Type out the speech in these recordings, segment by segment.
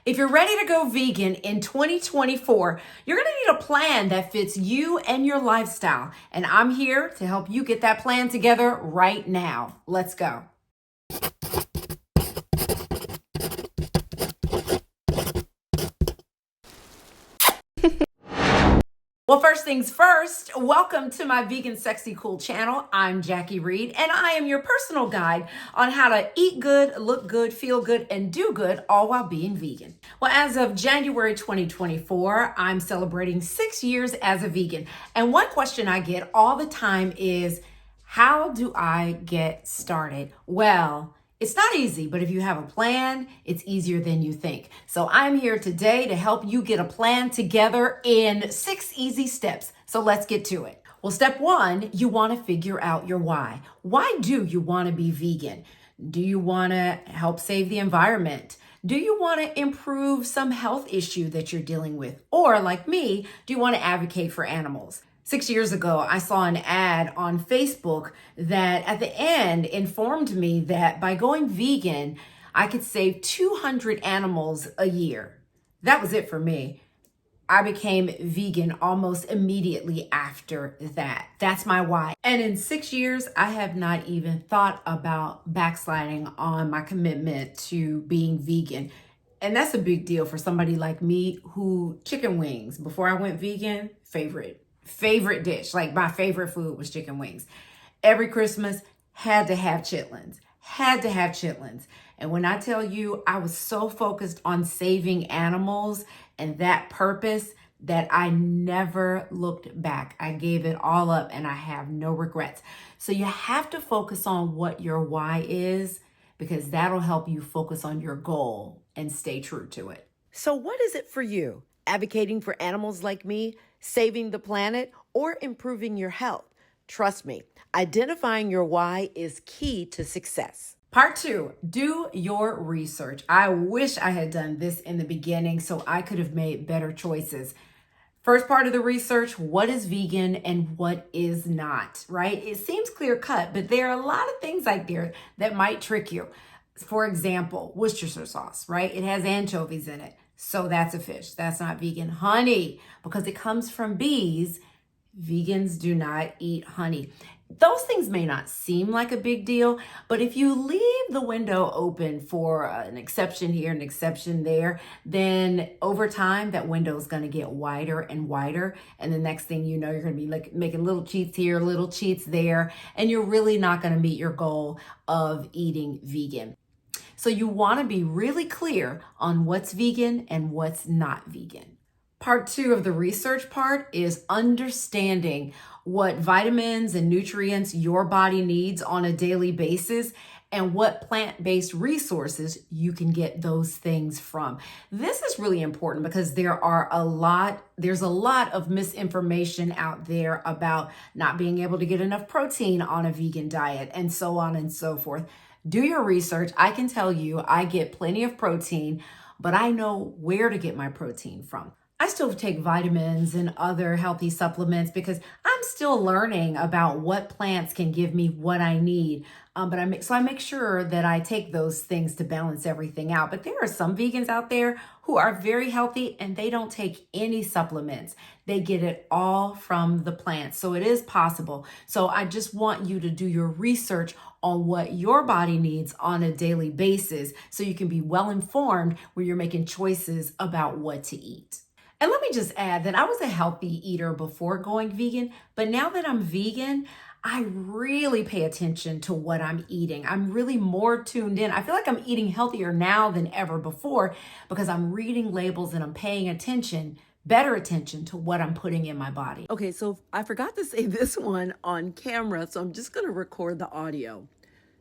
If you're ready to go vegan in 2024, you're going to need a plan that fits you and your lifestyle. And I'm here to help you get that plan together right now. Let's go. Well, first things first, welcome to my Vegan Sexy Cool channel. I'm Jackie Reed, and I am your personal guide on how to eat good, look good, feel good, and do good, all while being vegan. Well, as of January 2024, I'm celebrating 6 years as a vegan. And one question I get all the time is, how do I get started? Well, it's not easy, but if you have a plan, it's easier than you think. So I'm here today to help you get a plan together in 6 easy steps. So let's get to it. Well, step 1, you want to figure out your why. Why do you want to be vegan? Do you want to help save the environment? Do you want to improve some health issue that you're dealing with? Or like me, do you want to advocate for animals? 6 years ago, I saw an ad on Facebook that at the end informed me that by going vegan, I could save 200 animals a year. That was it for me. I became vegan almost immediately after that. That's my why. And in 6 years, I have not even thought about backsliding on my commitment to being vegan. And that's a big deal for somebody like me who chicken wings, before I went vegan, favorite dish, like my favorite food was chicken wings. Every Christmas had to have chitlins. And when I tell you, I was so focused on saving animals and that purpose that I never looked back. I gave it all up and I have no regrets. So you have to focus on what your why is, because that'll help you focus on your goal and stay true to it. So what is it for you? Advocating for animals like me, saving the planet, or improving your health? Trust me, identifying your why is key to success. Part 2, do your research. I wish I had done this in the beginning so I could have made better choices. First part of the research, what is vegan and what is not, right? It seems clear cut, but there are a lot of things out there that might trick you. For example, Worcestershire sauce, right? It has anchovies in it. So that's a fish. That's not vegan. Honey, because it comes from bees, vegans do not eat honey. Those things may not seem like a big deal, but if you leave the window open for an exception here, an exception there, then over time, that window is going to get wider and wider. And the next thing you know, you're going to be like making little cheats here, little cheats there, and you're really not going to meet your goal of eating vegan. So you want to be really clear on what's vegan and what's not vegan. Part 2 of the research part is understanding what vitamins and nutrients your body needs on a daily basis and what plant-based resources you can get those things from. This is really important because there's a lot of misinformation out there about not being able to get enough protein on a vegan diet and so on and so forth. Do your research. I can tell you I get plenty of protein, but I know where to get my protein from. I still take vitamins and other healthy supplements because I'm still learning about what plants can give me what I need. But I make sure that I take those things to balance everything out. But there are some vegans out there who are very healthy and they don't take any supplements. They get it all from the plants. So it is possible. So I just want you to do your research on what your body needs on a daily basis so you can be well informed when you're making choices about what to eat. And let me just add that I was a healthy eater before going vegan, but now that I'm vegan, I really pay attention to what I'm eating. I'm really more tuned in. I feel like I'm eating healthier now than ever before because I'm reading labels and I'm paying attention, better attention to what I'm putting in my body. Okay, so I forgot to say this one on camera, so I'm just going to record the audio.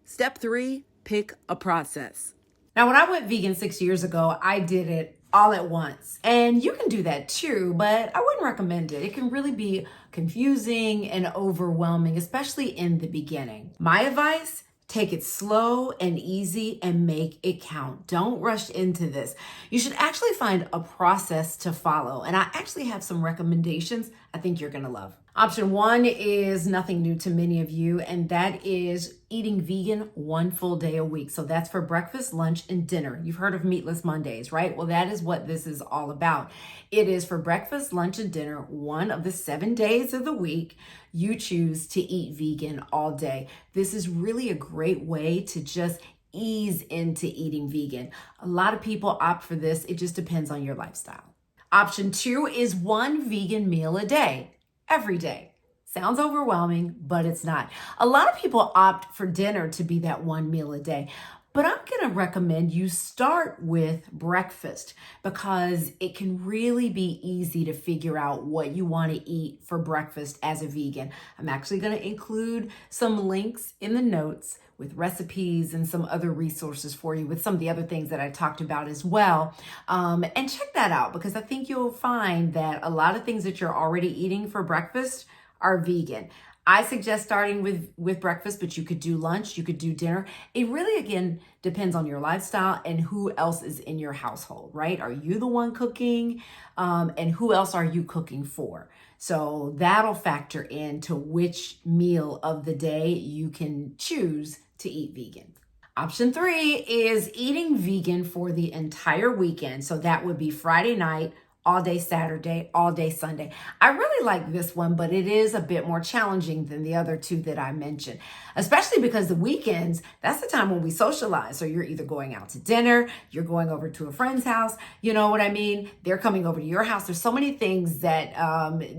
Step 3, pick a process. Now, when I went vegan 6 years ago, I did it all at once. And you can do that too, but I wouldn't recommend it. It can really be confusing and overwhelming, especially in the beginning. My advice, take it slow and easy and make it count. Don't rush into this. You should actually find a process to follow. And I actually have some recommendations I think you're gonna love. Option one is nothing new to many of you, and that is eating vegan one full day a week. So that's for breakfast, lunch, and dinner. You've heard of meatless Mondays, right? Well, that is what this is all about. It is for breakfast, lunch, and dinner, one of the 7 days of the week. You choose to eat vegan all day. This is really a great way to just ease into eating vegan. A lot of people opt for this. It just depends on your lifestyle. Option two is one vegan meal a day. Every day. Sounds overwhelming, but it's not. A lot of people opt for dinner to be that one meal a day, but I'm going to recommend you start with breakfast because it can really be easy to figure out what you want to eat for breakfast as a vegan. I'm actually going to include some links in the notes with recipes and some other resources for you with some of the other things that I talked about as well. And check that out because I think you'll find that a lot of things that you're already eating for breakfast are vegan. I suggest starting with breakfast, but you could do lunch, you could do dinner. It really, again, depends on your lifestyle and who else is in your household, right? Are you the one cooking? And who else are you cooking for? So that'll factor into which meal of the day you can choose to eat vegan. Option three is eating vegan for the entire weekend. So that would be Friday night, all day Saturday, all day Sunday. I really like this one, but it is a bit more challenging than the other two that I mentioned, especially because the weekends, that's the time when we socialize. So you're either going out to dinner, you're going over to a friend's house, you know what I mean? They're coming over to your house. There's so many things that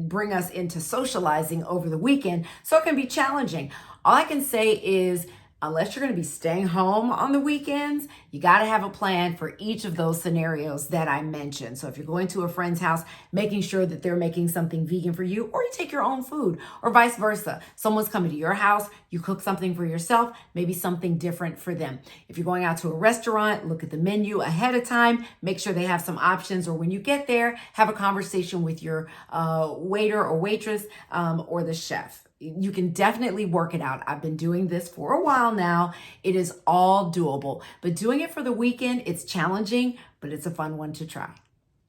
bring us into socializing over the weekend. So it can be challenging. All I can say is, unless you're going to be staying home on the weekends, you got to have a plan for each of those scenarios that I mentioned. So if you're going to a friend's house, making sure that they're making something vegan for you, or you take your own food, or vice versa. Someone's coming to your house, you cook something for yourself, maybe something different for them. If you're going out to a restaurant, look at the menu ahead of time, make sure they have some options, or when you get there, have a conversation with your waiter or waitress or the chef. You can definitely work it out. I've been doing this for a while now. It is all doable, but doing it for the weekend, it's challenging, but it's a fun one to try.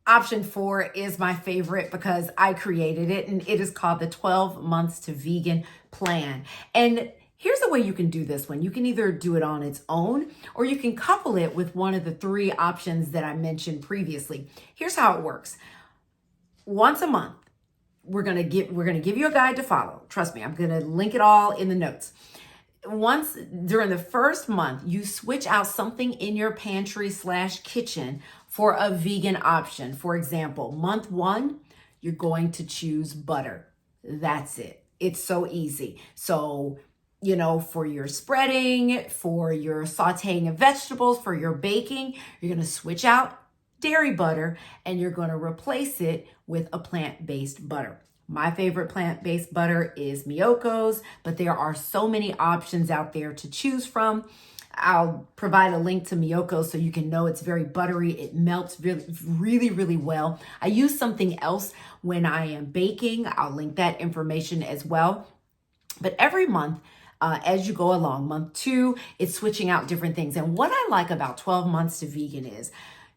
Option four is my favorite because I created it, and it is called the 12 Months to Vegan Plan. And here's the way you can do this one. You can either do it on its own, or you can couple it with one of the three options that I mentioned previously. Here's how it works. Once a month, we're going to give you a guide to follow. Trust me, I'm going to link it all in the notes. Once during the first month, you switch out something in your pantry/kitchen for a vegan option. For example, month one, you're going to choose butter. That's it. It's so easy. So, you know, for your spreading, for your sauteing of vegetables, for your baking, you're going to switch out dairy butter and you're going to replace it with a plant-based butter. My favorite plant-based butter is Miyoko's, but there are so many options out there to choose from. I'll provide a link to Miyoko's so you can know it's very buttery. It melts really well. I use something else when I am baking. I'll link that information as well. But every month, as you go along, month two, it's switching out different things. And what I like about 12 Months to Vegan is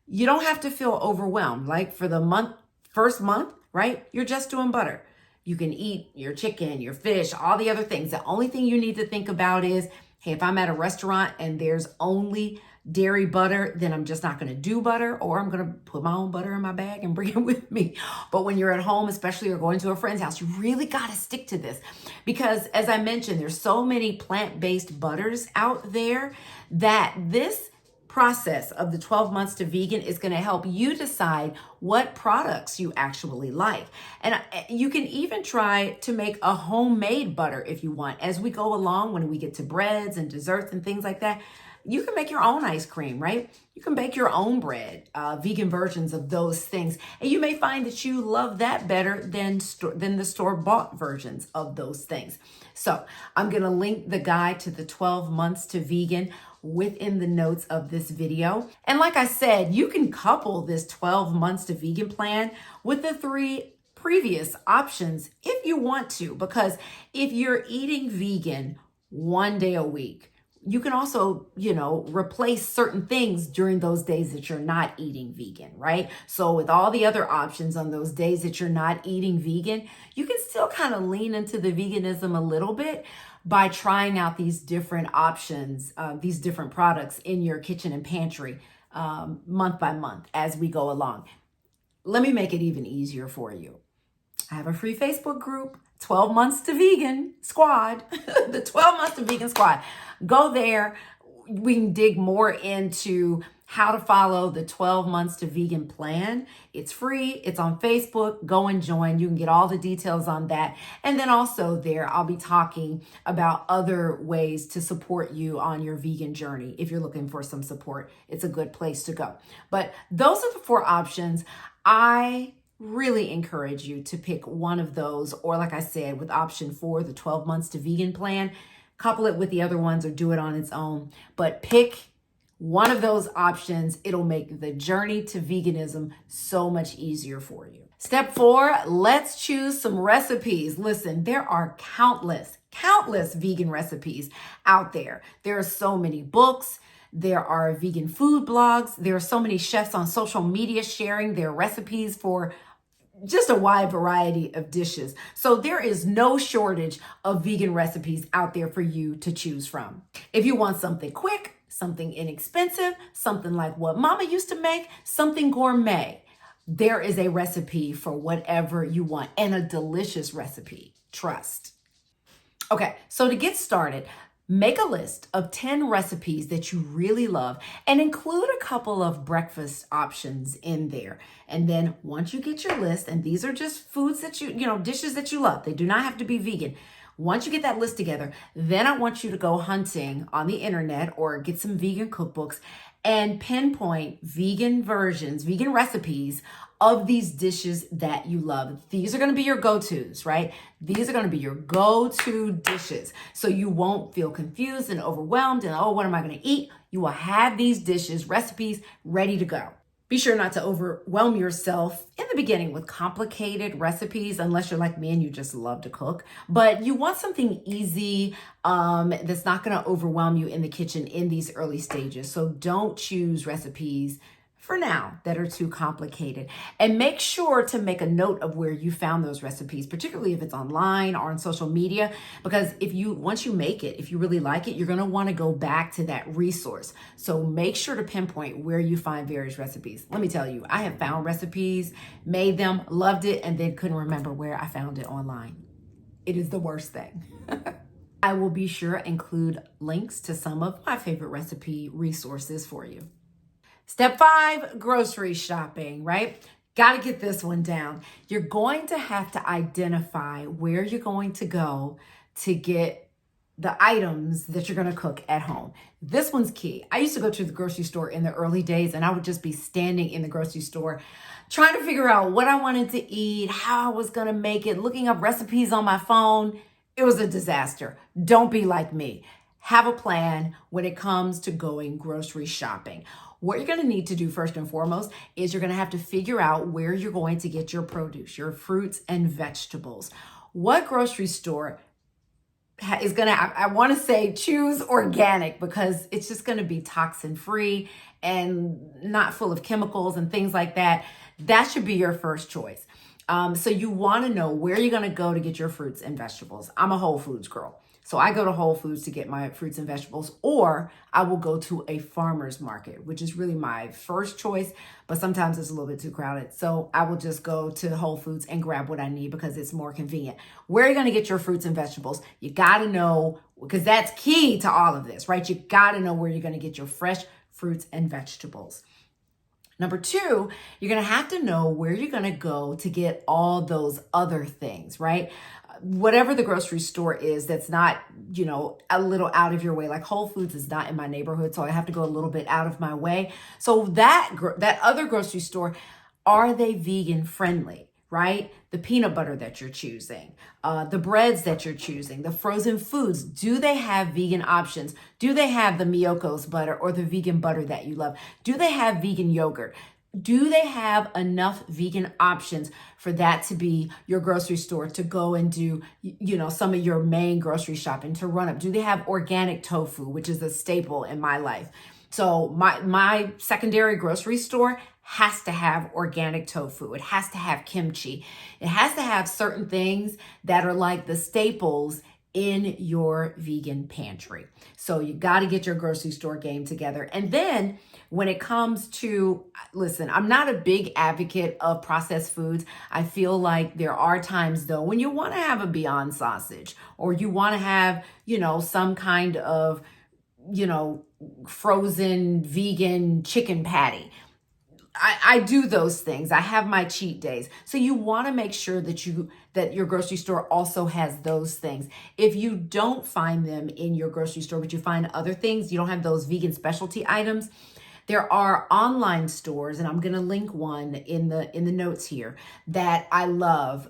you don't have to feel overwhelmed. Like for the first month, right? You're just doing butter. You can eat your chicken, your fish, all the other things. The only thing you need to think about is, hey, if I'm at a restaurant and there's only dairy butter, then I'm just not going to do butter, or I'm going to put my own butter in my bag and bring it with me. But when you're at home, especially or going to a friend's house, you really got to stick to this because, as I mentioned, there's so many plant-based butters out there that this process of the 12 Months to Vegan is going to help you decide what products you actually like. And you can even try to make a homemade butter if you want. As we go along, when we get to breads and desserts and things like that, you can make your own ice cream, right? You can bake your own bread, vegan versions of those things. And you may find that you love that better than the store-bought versions of those things. So I'm going to link the guide to the 12 Months to Vegan within the notes of this video. And like I said, you can couple this 12 Months to Vegan plan with the three previous options if you want to, because if you're eating vegan one day a week, you can also, replace certain things during those days that you're not eating vegan, right? So with all the other options on those days that you're not eating vegan, you can still kind of lean into the veganism a little bit by trying out these different options, these different products in your kitchen and pantry month by month as we go along. Let me make it even easier for you. I have a free Facebook group, 12 Months to Vegan Squad, the 12 Months to Vegan Squad. Go there. We can dig more into how to follow the 12 Months to Vegan plan. It's free. It's on Facebook. Go and join. You can get all the details on that. And then also there, I'll be talking about other ways to support you on your vegan journey. If you're looking for some support, it's a good place to go. But those are the 4 options. I really encourage you to pick one of those, or like I said, with option 4, the 12 Months to Vegan plan, couple it with the other ones or do it on its own. But pick one of those options. It'll make the journey to veganism so much easier for you. Step 4, let's choose some recipes. Listen, there are countless vegan recipes out there. There are so many books. There are vegan food blogs. There are so many chefs on social media sharing their recipes for just a wide variety of dishes. So there is no shortage of vegan recipes out there for you to choose from. If you want something quick, something inexpensive, something like what Mama used to make, something gourmet, there is a recipe for whatever you want, and a delicious recipe, trust. Okay, so to get started, make a list of 10 recipes that you really love and include a couple of breakfast options in there. And then once you get your list, and these are just foods that dishes that you love, they do not have to be vegan. Once you get that list together, then I want you to go hunting on the internet or get some vegan cookbooks and pinpoint vegan versions, vegan recipes of these dishes that you love. These are going to be your go-tos, right? These are going to be your go-to dishes. So you won't feel confused and overwhelmed and, oh, what am I going to eat? You will have these dishes, recipes ready to go. Be sure not to overwhelm yourself in the beginning with complicated recipes, unless you're like me and you just love to cook. But you want something easy that's not going to overwhelm you in the kitchen in these early stages. So don't choose recipes for now that are too complicated. And make sure to make a note of where you found those recipes, particularly if it's online or on social media, because once you make it, if you really like it, you're going to want to go back to that resource. So make sure to pinpoint where you find various recipes. Let me tell you, I have found recipes, made them, loved it, and then couldn't remember where I found it online. It is the worst thing. I will be sure to include links to some of my favorite recipe resources for you. Step 5, grocery shopping, right? Got to get this one down. You're going to have to identify where you're going to go to get the items that you're going to cook at home. This one's key. I used to go to the grocery store in the early days, and I would just be standing in the grocery store trying to figure out what I wanted to eat, how I was going to make it, looking up recipes on my phone. It was a disaster. Don't be like me. Have a plan when it comes to going grocery shopping. What you're going to need to do first and foremost is you're going to have to figure out where you're going to get your produce, your fruits and vegetables. What grocery store is going to, I want to say choose organic, because it's just going to be toxin free and not full of chemicals and things like that. That should be your first choice. So you want to know where you're going to go to get your fruits and vegetables. I'm a Whole Foods girl. So I go to Whole Foods to get my fruits and vegetables, or I will go to a farmer's market, which is really my first choice, but sometimes it's a little bit too crowded. So I will just go to Whole Foods and grab what I need because it's more convenient. Where are you going to get your fruits and vegetables? You got to know, because that's key to all of this, right? You got to know where you're going to get your fresh fruits and vegetables. Number 2, you're going to have to know where you're going to go to get all those other things, right? Whatever the grocery store is that's not, a little out of your way. Like Whole Foods is not in my neighborhood, so I have to go a little bit out of my way. So that other grocery store, are they vegan friendly, right? The peanut butter that you're choosing, the breads that you're choosing, the frozen foods, do they have vegan options? Do they have the Miyoko's butter or the vegan butter that you love? Do they have vegan yogurt? Do they have enough vegan options for that to be your grocery store, to go and do, some of your main grocery shopping, to run up? Do they have organic tofu, which is a staple in my life? So my secondary grocery store has to have organic tofu. It has to have kimchi. It has to have certain things that are like the staples in your vegan pantry. So you got to get your grocery store game together. And then when it comes to, listen, I'm not a big advocate of processed foods. I feel like there are times though when you want to have a Beyond sausage, or you want to have, some kind of, frozen vegan chicken patty. I do those things. I have my cheat days. So you want to make sure that your grocery store also has those things. If you don't find them in your grocery store, but you find other things, you don't have those vegan specialty items, there are online stores, and I'm going to link one in the notes here, that I love,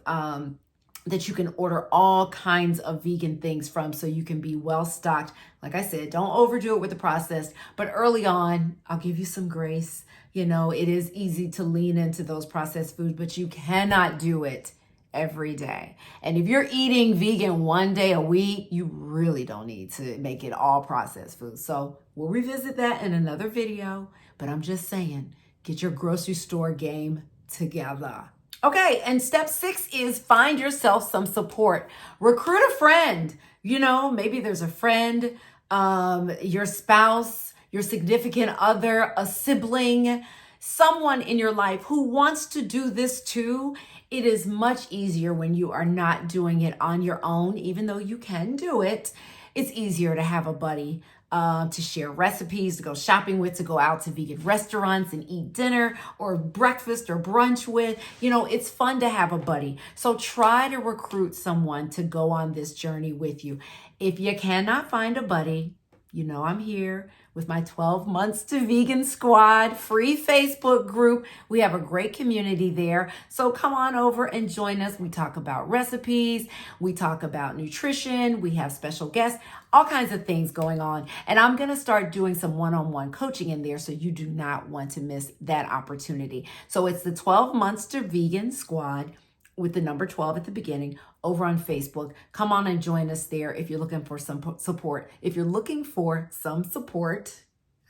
that you can order all kinds of vegan things from, so you can be well stocked. Like I said, don't overdo it with the processed, but early on, I'll give you some grace. It is easy to lean into those processed foods, but you cannot do it every day. And if you're eating vegan one day a week, you really don't need to make it all processed food. So we'll revisit that in another video, but I'm just saying, get your grocery store game together. Okay, and step 6 is find yourself some support. Recruit a friend. Maybe there's a friend, your spouse, your significant other, a sibling, someone in your life who wants to do this too. It is much easier when you are not doing it on your own, even though you can do it. It's easier to have a buddy to share recipes, to go shopping with, to go out to vegan restaurants and eat dinner or breakfast or brunch with. It's fun to have a buddy. So try to recruit someone to go on this journey with you. If you cannot find a buddy, I'm here with my 12 Months to Vegan Squad free Facebook group. We have a great community there. So come on over and join us. We talk about recipes. We talk about nutrition. We have special guests, all kinds of things going on. And I'm going to start doing some one-on-one coaching in there, so you do not want to miss that opportunity. So it's the 12 Months to Vegan Squad, with the number 12 at the beginning, over on Facebook. Come on and join us there if you're looking for some support. If you're looking for some support,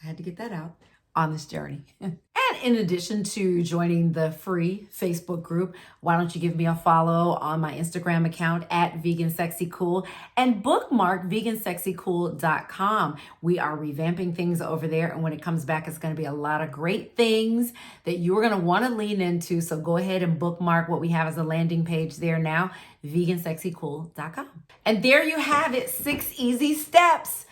I had to get that out, on this journey. And in addition to joining the free Facebook group, why don't you give me a follow on my Instagram account at vegansexycool, and bookmark vegansexycool.com. We are revamping things over there, and when it comes back, it's going to be a lot of great things that you're going to want to lean into. So go ahead and bookmark what we have as a landing page there now, vegansexycool.com. And there you have it, 6 easy steps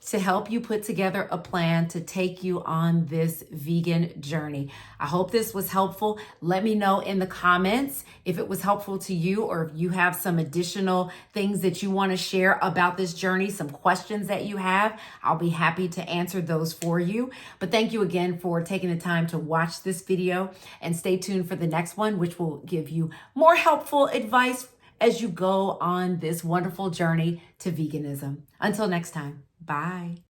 to help you put together a plan to take you on this vegan journey. I hope this was helpful. Let me know in the comments if it was helpful to you, or if you have some additional things that you want to share about this journey, some questions that you have. I'll be happy to answer those for you. But thank you again for taking the time to watch this video, and stay tuned for the next one, which will give you more helpful advice as you go on this wonderful journey to veganism. Until next time. Bye.